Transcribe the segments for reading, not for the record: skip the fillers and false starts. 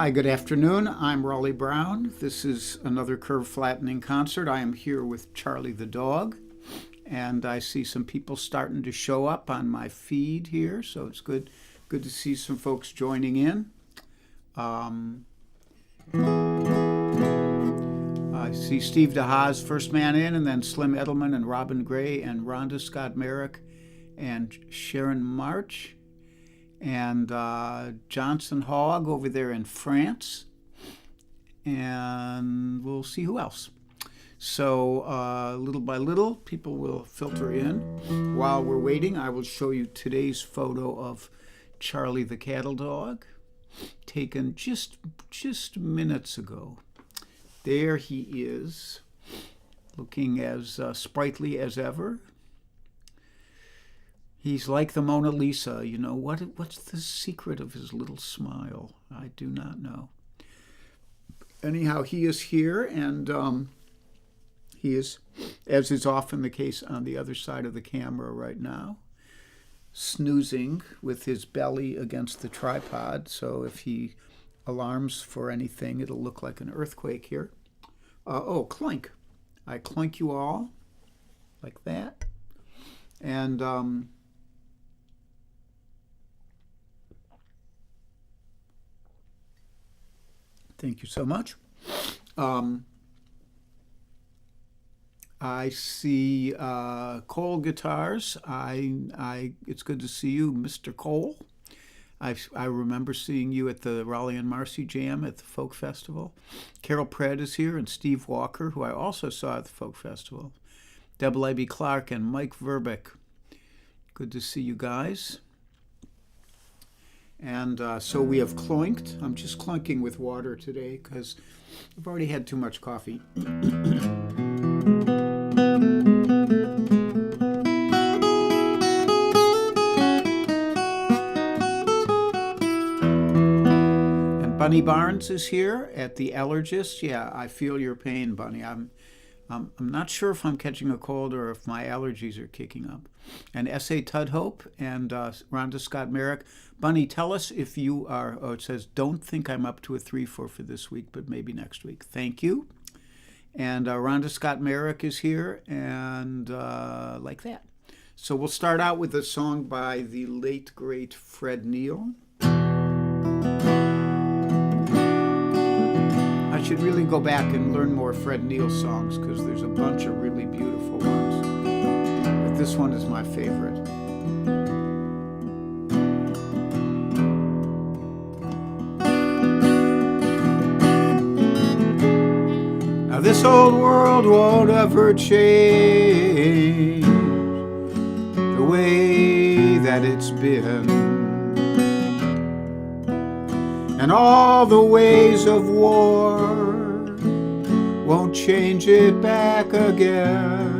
Hi, good afternoon. I'm Raleigh Brown. This is another curve flattening concert. I am here with Charlie the dog, and I see some people starting to show up on my feed here, so it's good to see some folks joining in. I see Steve DeHaas, first man in, and then Slim Edelman and Robin Gray and Rhonda Scott Merrick and Sharon March and Johnson Hogg over there in France, and we'll see who else. So little by little, people will filter in. While we're waiting, I will show you today's photo of Charlie the cattle dog, taken just minutes ago. There he is, looking as sprightly as ever. He's like the Mona Lisa, you know. What's the secret of his little smile? I do not know. Anyhow, he is here, and he is, as is often the case, on the other side of the camera right now, snoozing with his belly against the tripod. So if he alarms for anything, it'll look like an earthquake here. Clink. I clink you all, like that. And thank you so much. I see Cole Guitars. It's good to see you, Mr. Cole. I remember seeing you at the Raleigh and Marcy Jam at the Folk Festival. Carol Pratt is here, and Steve Walker, who I also saw at the Folk Festival. Deb Leby Clark and Mike Verbeck. Good to see you guys. And so we have cloinked. I'm just clunking with water today because I've already had too much coffee. And Bunny Barnes is here at the Allergist. Yeah, I feel your pain, Bunny. I'm not sure if I'm catching a cold or if my allergies are kicking up. And S.A. Tudhope and Rhonda Scott Merrick. Bunny, tell us if you are, it says, don't think I'm up to a 3-4 for this week, but maybe next week. Thank you. And Rhonda Scott Merrick is here, and like that. So we'll start out with a song by the late, great Fred Neil. I should really go back and learn more Fred Neil songs because there's a bunch of really beautiful ones. But this one is my favorite. Now this old world won't ever change the way that it's been, and all the ways of war won't change it back again.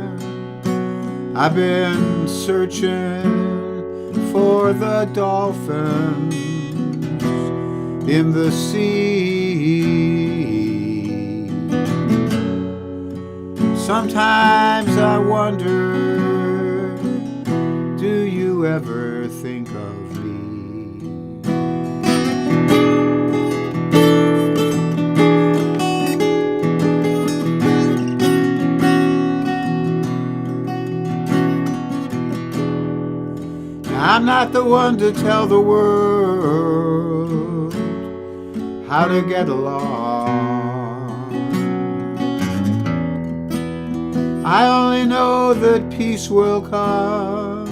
I've been searching for the dolphins in the sea. Sometimes I wonder, do you ever think of me? I'm not the one to tell the world how to get along. I only know that peace will come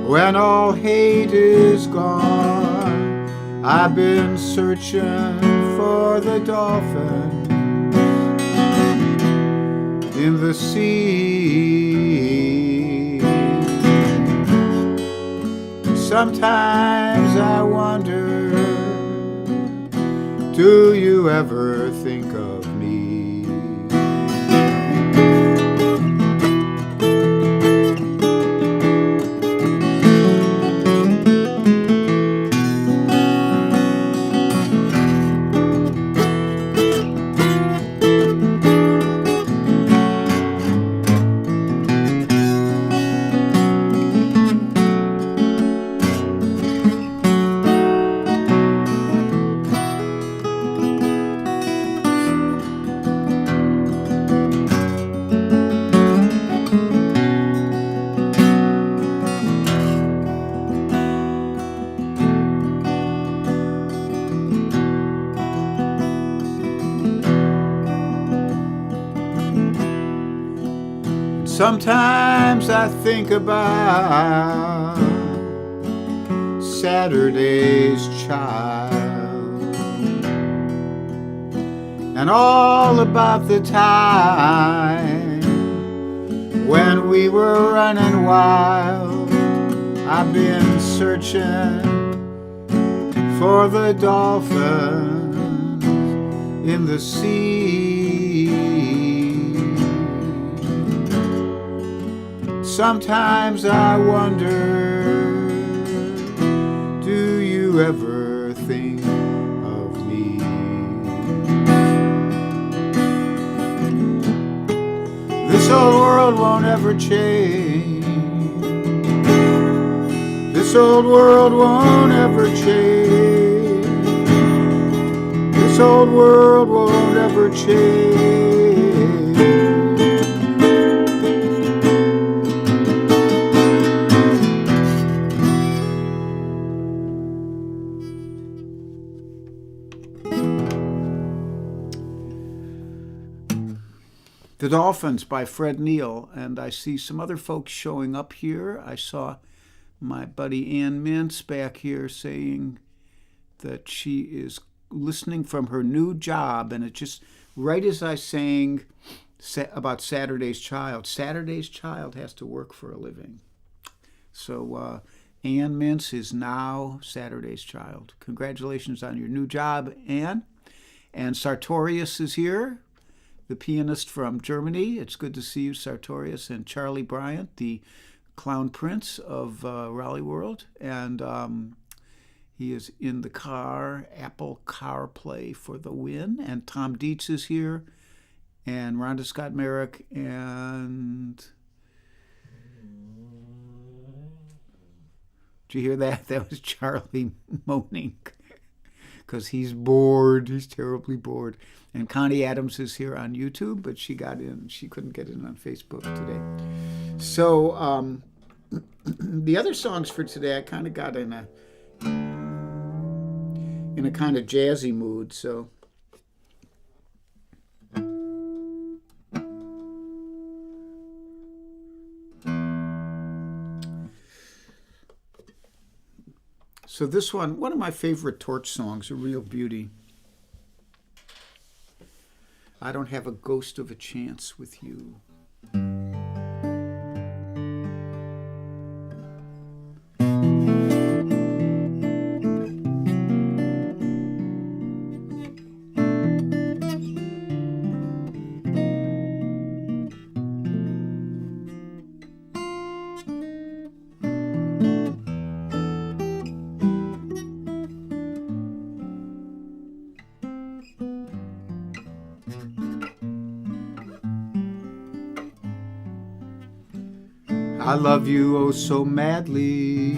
when all hate is gone. I've been searching for the dolphin in the sea. Sometimes I wonder, do you ever think of me? Sometimes I think about Saturday's Child and all about the time when we were running wild. I've been searching for the dolphins in the sea. Sometimes I wonder, do you ever think of me? This old world won't ever change. This old world won't ever change. This old world won't ever change. The Dolphins by Fred Neil, and I see some other folks showing up here. I saw my buddy Ann Mintz back here saying that she is listening from her new job, and it just, right as I sang about Saturday's Child, Saturday's Child has to work for a living. So Ann Mintz is now Saturday's Child. Congratulations on your new job, Ann. And Sartorius is here, the pianist from Germany. It's good to see you, Sartorius. And Charlie Bryant, the Clown Prince of Raleigh World. And he is in the car, Apple CarPlay for the win. And Tom Dietz is here, and Rhonda Scott Merrick, and... Did you hear that? That was Charlie moaning because he's bored. He's terribly bored. And Connie Adams is here on YouTube, but she got in. She couldn't get in on Facebook today. So the other songs for today, I kind of got in a kind of jazzy mood. So this one of my favorite Torch songs, a real beauty. I don't have a ghost of a chance with you. I love you oh so madly.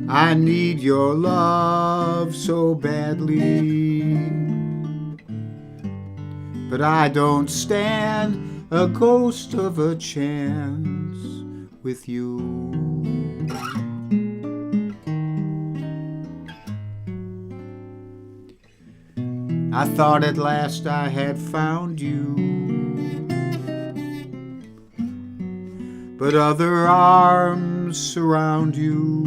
I need your love so badly. But I don't stand a ghost of a chance with you. I thought at last I had found you, but other arms surround you,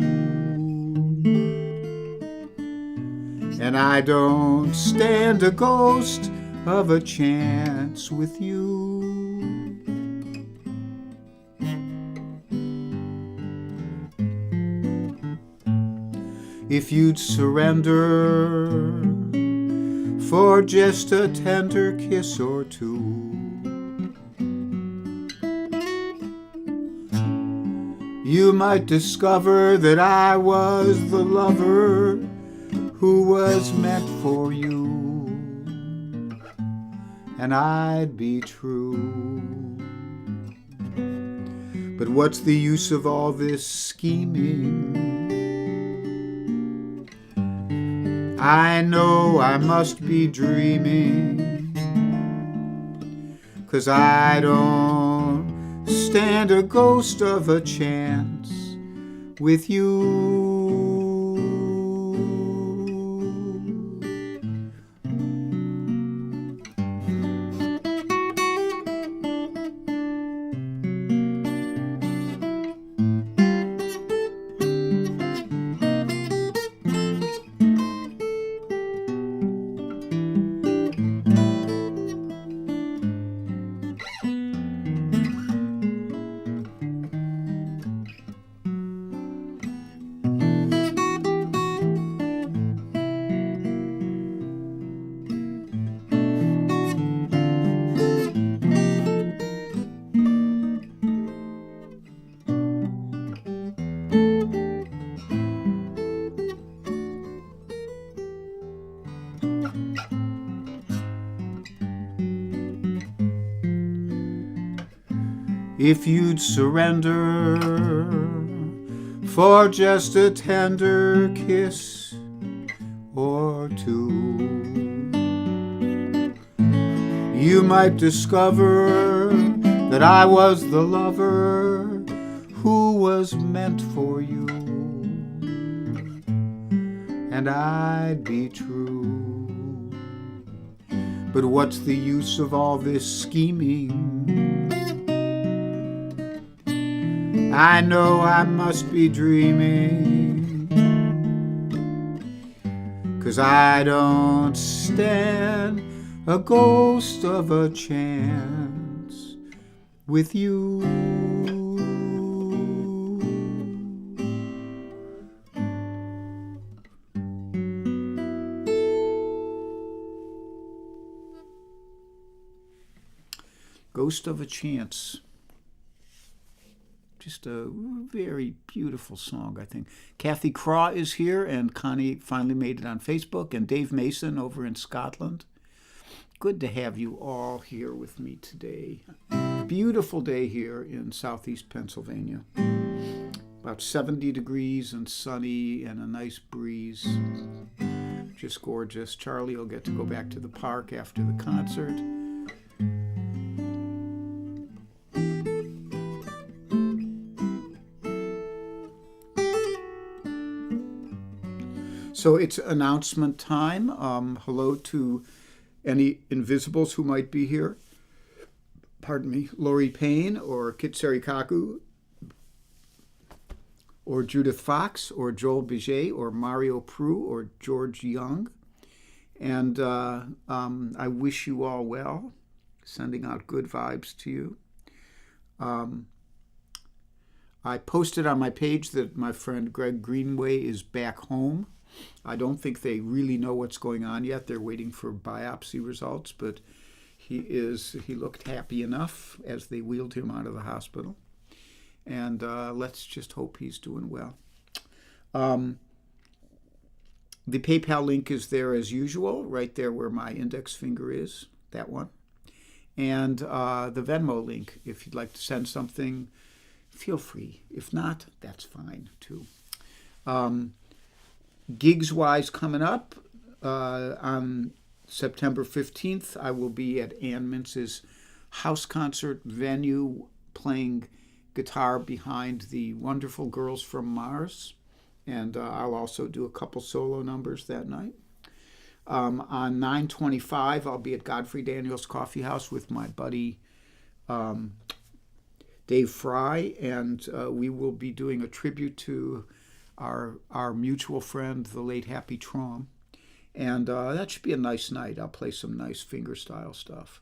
and I don't stand a ghost of a chance with you. If you'd surrender for just a tender kiss or two, you might discover that I was the lover who was meant for you, and I'd be true. But what's the use of all this scheming? I know I must be dreaming, 'cause I don't stand a ghost of a chance with you. if you'd surrender for just a tender kiss or two. You might discover that I was the lover who was meant for you, and I'd be true. But what's the use of all this scheming? I know I must be dreaming, 'cause I don't stand a ghost of a chance with you. Ghost of a Chance. Just a very beautiful song, I think. Kathy Craw is here, and Connie finally made it on Facebook, and Dave Mason over in Scotland. Good to have you all here with me today. Beautiful day here in southeast Pennsylvania. About 70 degrees and sunny and a nice breeze. Just gorgeous. Charlie will get to go back to the park after the concert. So it's announcement time. Hello to any invisibles who might be here. Pardon me, Lori Payne or Kitseri Kaku or Judith Fox or Joel Biget or Mario Prue or George Young. And I wish you all well, sending out good vibes to you. I posted on my page that my friend Greg Greenway is back home. I don't think they really know what's going on yet. They're waiting for biopsy results, but he looked happy enough as they wheeled him out of the hospital. And let's just hope he's doing well. The PayPal link is there as usual, right there where my index finger is, that one. And the Venmo link, if you'd like to send something, feel free. If not, that's fine too. Gigs-wise coming up, on September 15th, I will be at Ann Mintz's house concert venue playing guitar behind the wonderful Girls from Mars. And I'll also do a couple solo numbers that night. On 9/25, I'll be at Godfrey Daniels Coffee House with my buddy Dave Fry, and we will be doing a tribute to our mutual friend, the late Happy Traum. And that should be a nice night. I'll play some nice fingerstyle stuff.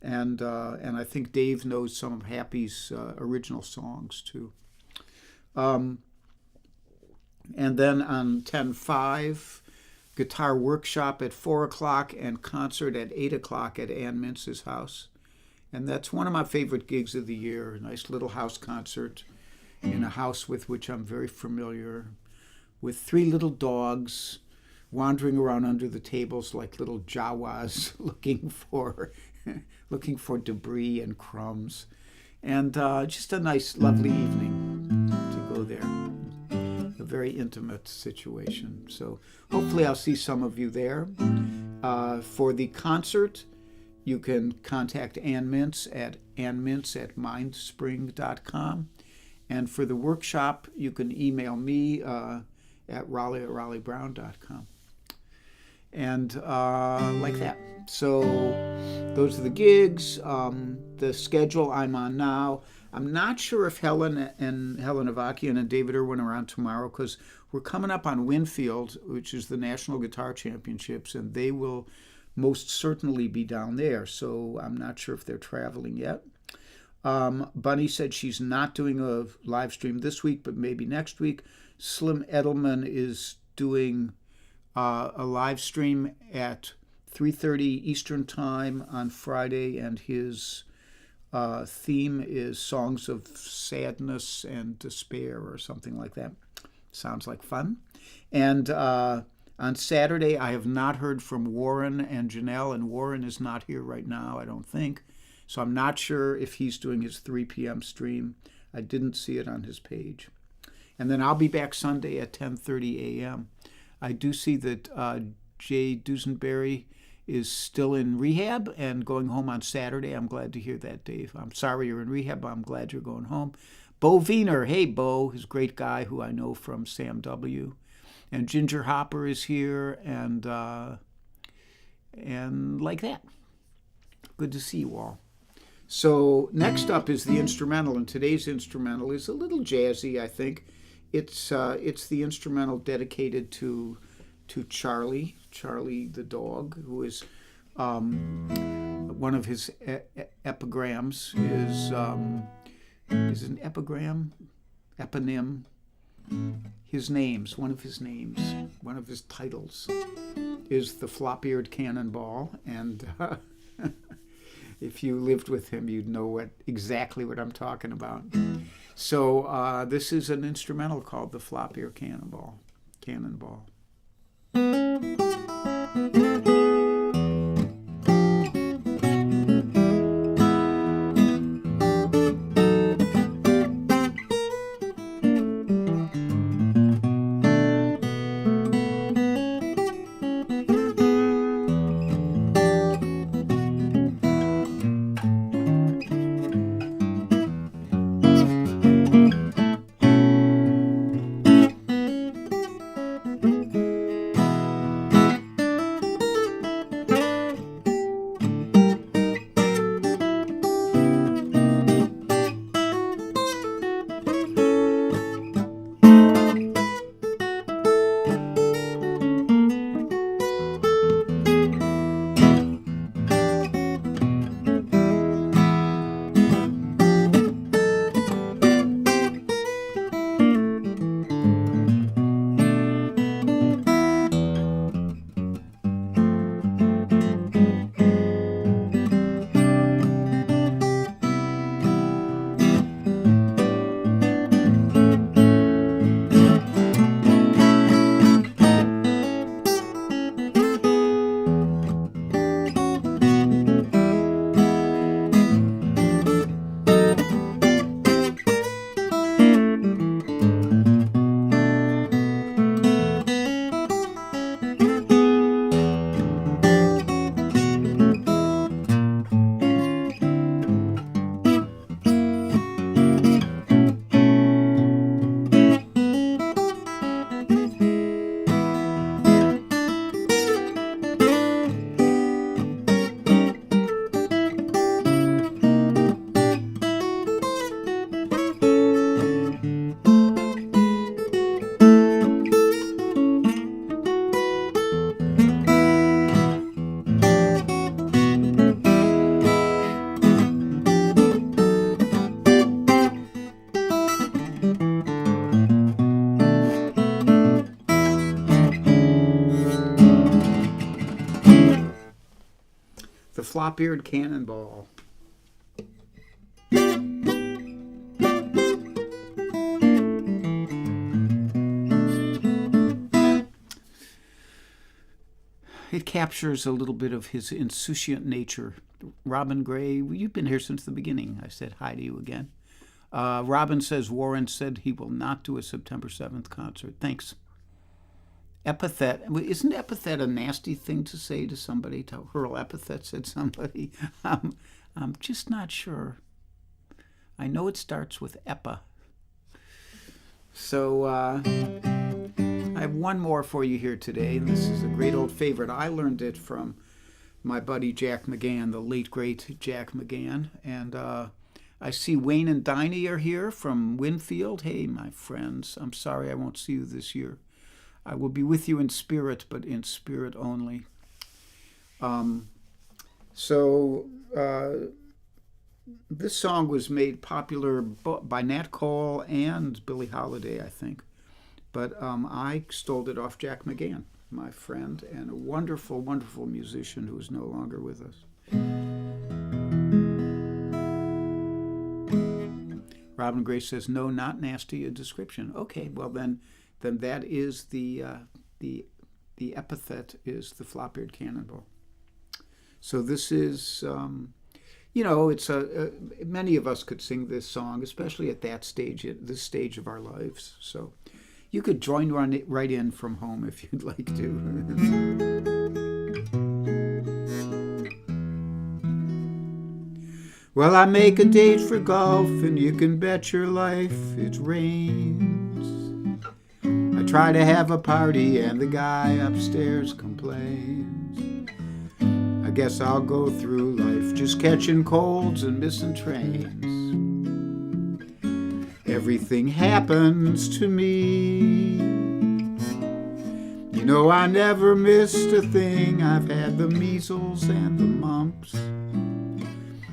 And I think Dave knows some of Happy's original songs, too. And then on 10/5, guitar workshop at 4 o'clock and concert at 8 o'clock at Ann Mintz's house. And that's one of my favorite gigs of the year, a nice little house concert in a house with which I'm very familiar, with 3 little dogs wandering around under the tables like little Jawas looking for debris and crumbs. And just a nice, lovely evening to go there. A very intimate situation. So hopefully I'll see some of you there. For the concert, you can contact Ann Mintz at annmintz@mindspring.com. And for the workshop, you can email me at raleigh@raleigh.brown.com. And like that. So those are the gigs. The schedule I'm on now. I'm not sure if Helen Avakian and David Irwin are on tomorrow, because we're coming up on Winfield, which is the National Guitar Championships, and they will most certainly be down there. So I'm not sure if they're traveling yet. Bunny said she's not doing a live stream this week, but maybe next week. Slim Edelman is doing a live stream at 3:30 Eastern Time on Friday, and his theme is songs of sadness and despair or something like that. Sounds like fun. And on Saturday, I have not heard from Warren and Janelle, and Warren is not here right now, I don't think. So I'm not sure if he's doing his 3 p.m. stream. I didn't see it on his page. And then I'll be back Sunday at 10:30 a.m. I do see that Jay Dusenberry is still in rehab and going home on Saturday. I'm glad to hear that, Dave. I'm sorry you're in rehab, but I'm glad you're going home. Bo Wiener, hey Bo, is a great guy who I know from Sam W. And Ginger Hopper is here, and like that. Good to see you all. So next up is the instrumental, and today's instrumental is a little jazzy, I think. It's the instrumental dedicated to Charlie the dog, who is one of his epigrams is an epigram, eponym. One of his titles is the Flop-Eared Cannonball, and if you lived with him, you'd know exactly what I'm talking about. So this is an instrumental called the Flop-Eared Cannonball. The Flop-Eared Cannonball. It captures a little bit of his insouciant nature. Robin Gray, you've been here since the beginning. I said hi to you again. Robin says Warren said he will not do a September 7th concert. Thanks. Epithet. Isn't epithet a nasty thing to say to somebody, to hurl epithets at somebody? I'm just not sure. I know it starts with epa. So I have one more for you here today. This is a great old favorite. I learned it from my buddy Jack McGann, the late, great Jack McGann. And I see Wayne and Diney are here from Winfield. Hey, my friends. I'm sorry I won't see you this year. I will be with you in spirit, but in spirit only. This song was made popular by Nat Cole and Billie Holiday, I think. But I stole it off Jack McGann, my friend, and a wonderful, wonderful musician who is no longer with us. Robin Gray says, no, not nasty a description. Okay, well then that is the epithet is the Flop-Eared Cannonball. So this is you know, it's many of us could sing this song, especially at that stage, at this stage of our lives. So you could join right in from home if you'd like to. Well, I make a date for golf, and you can bet your life it rains. I try to have a party, and the guy upstairs complains. I guess I'll go through life just catching colds and missing trains. Everything happens to me. You know I never missed a thing. I've had the measles and the mumps.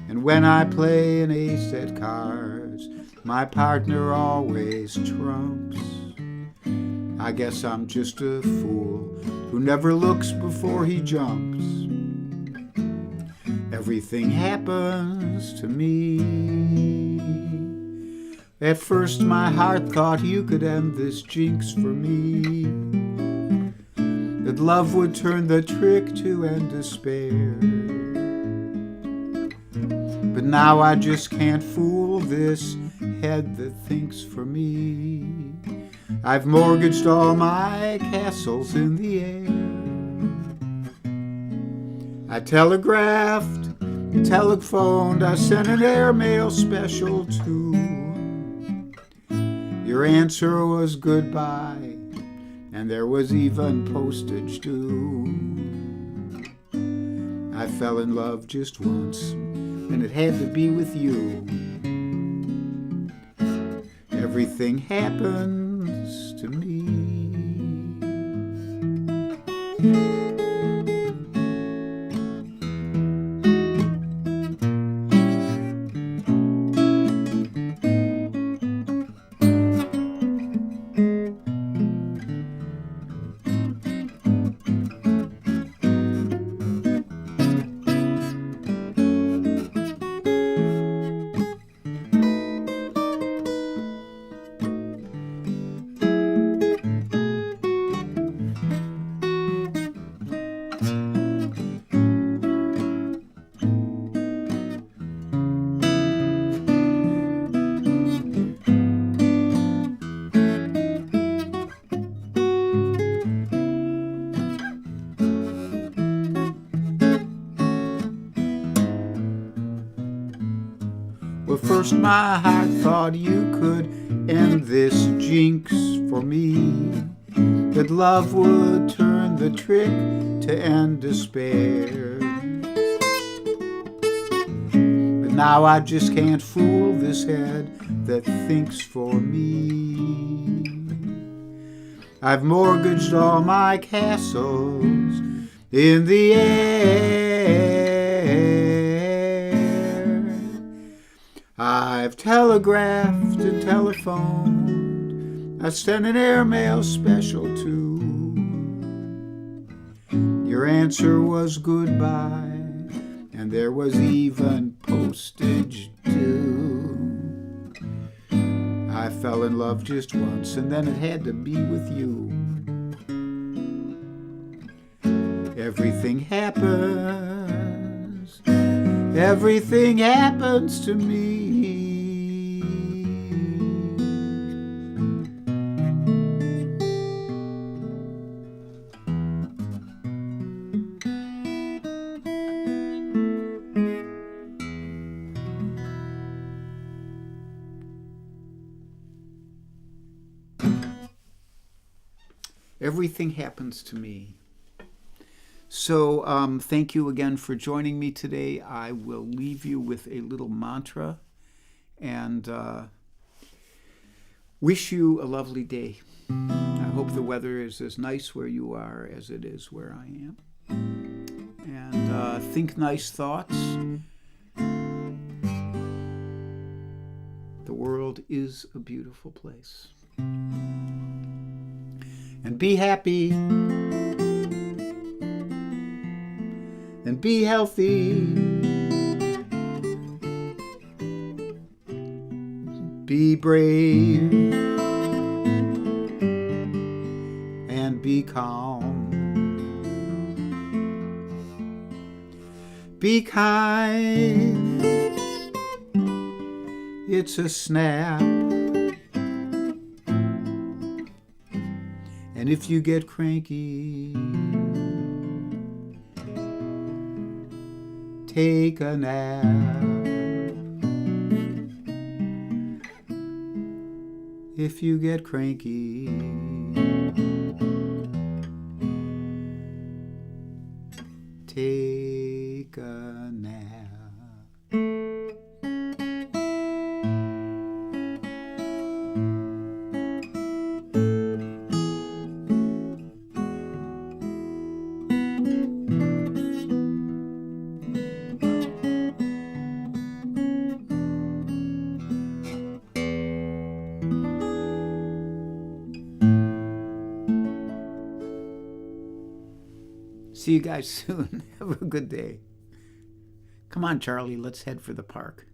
And when I play an ace at cards, my partner always trumps. I guess I'm just a fool who never looks before he jumps. Everything happens to me. At first my heart thought you could end this jinx for me, that love would turn the trick to end despair. But now I just can't fool this head that thinks for me. I've mortgaged all my castles in the air. I telegraphed, telephoned, I sent an airmail special too. Your answer was goodbye, and there was even postage due. I fell in love just once, and it had to be with you. Everything happens to me. Well, first my heart thought you could end this jinx for me, that love would turn the trick to end despair. But now I just can't fool this head that thinks for me. I've mortgaged all my castles in the air. I've telegraphed and telephoned, I sent an airmail special too. Your answer was goodbye, and there was even postage due. I fell in love just once, and then it had to be with you. Everything happens to me. Everything happens to me. So thank you again for joining me today. I will leave you with a little mantra and wish you a lovely day. I hope the weather is as nice where you are as it is where I am. And think nice thoughts. The world is a beautiful place. And be happy. And be healthy. Be brave. And be calm. Be kind, it's a snap. And if you get cranky, take a nap. If you get cranky, take a nap. See you guys soon. Have a good day. Come on, Charlie, let's head for the park.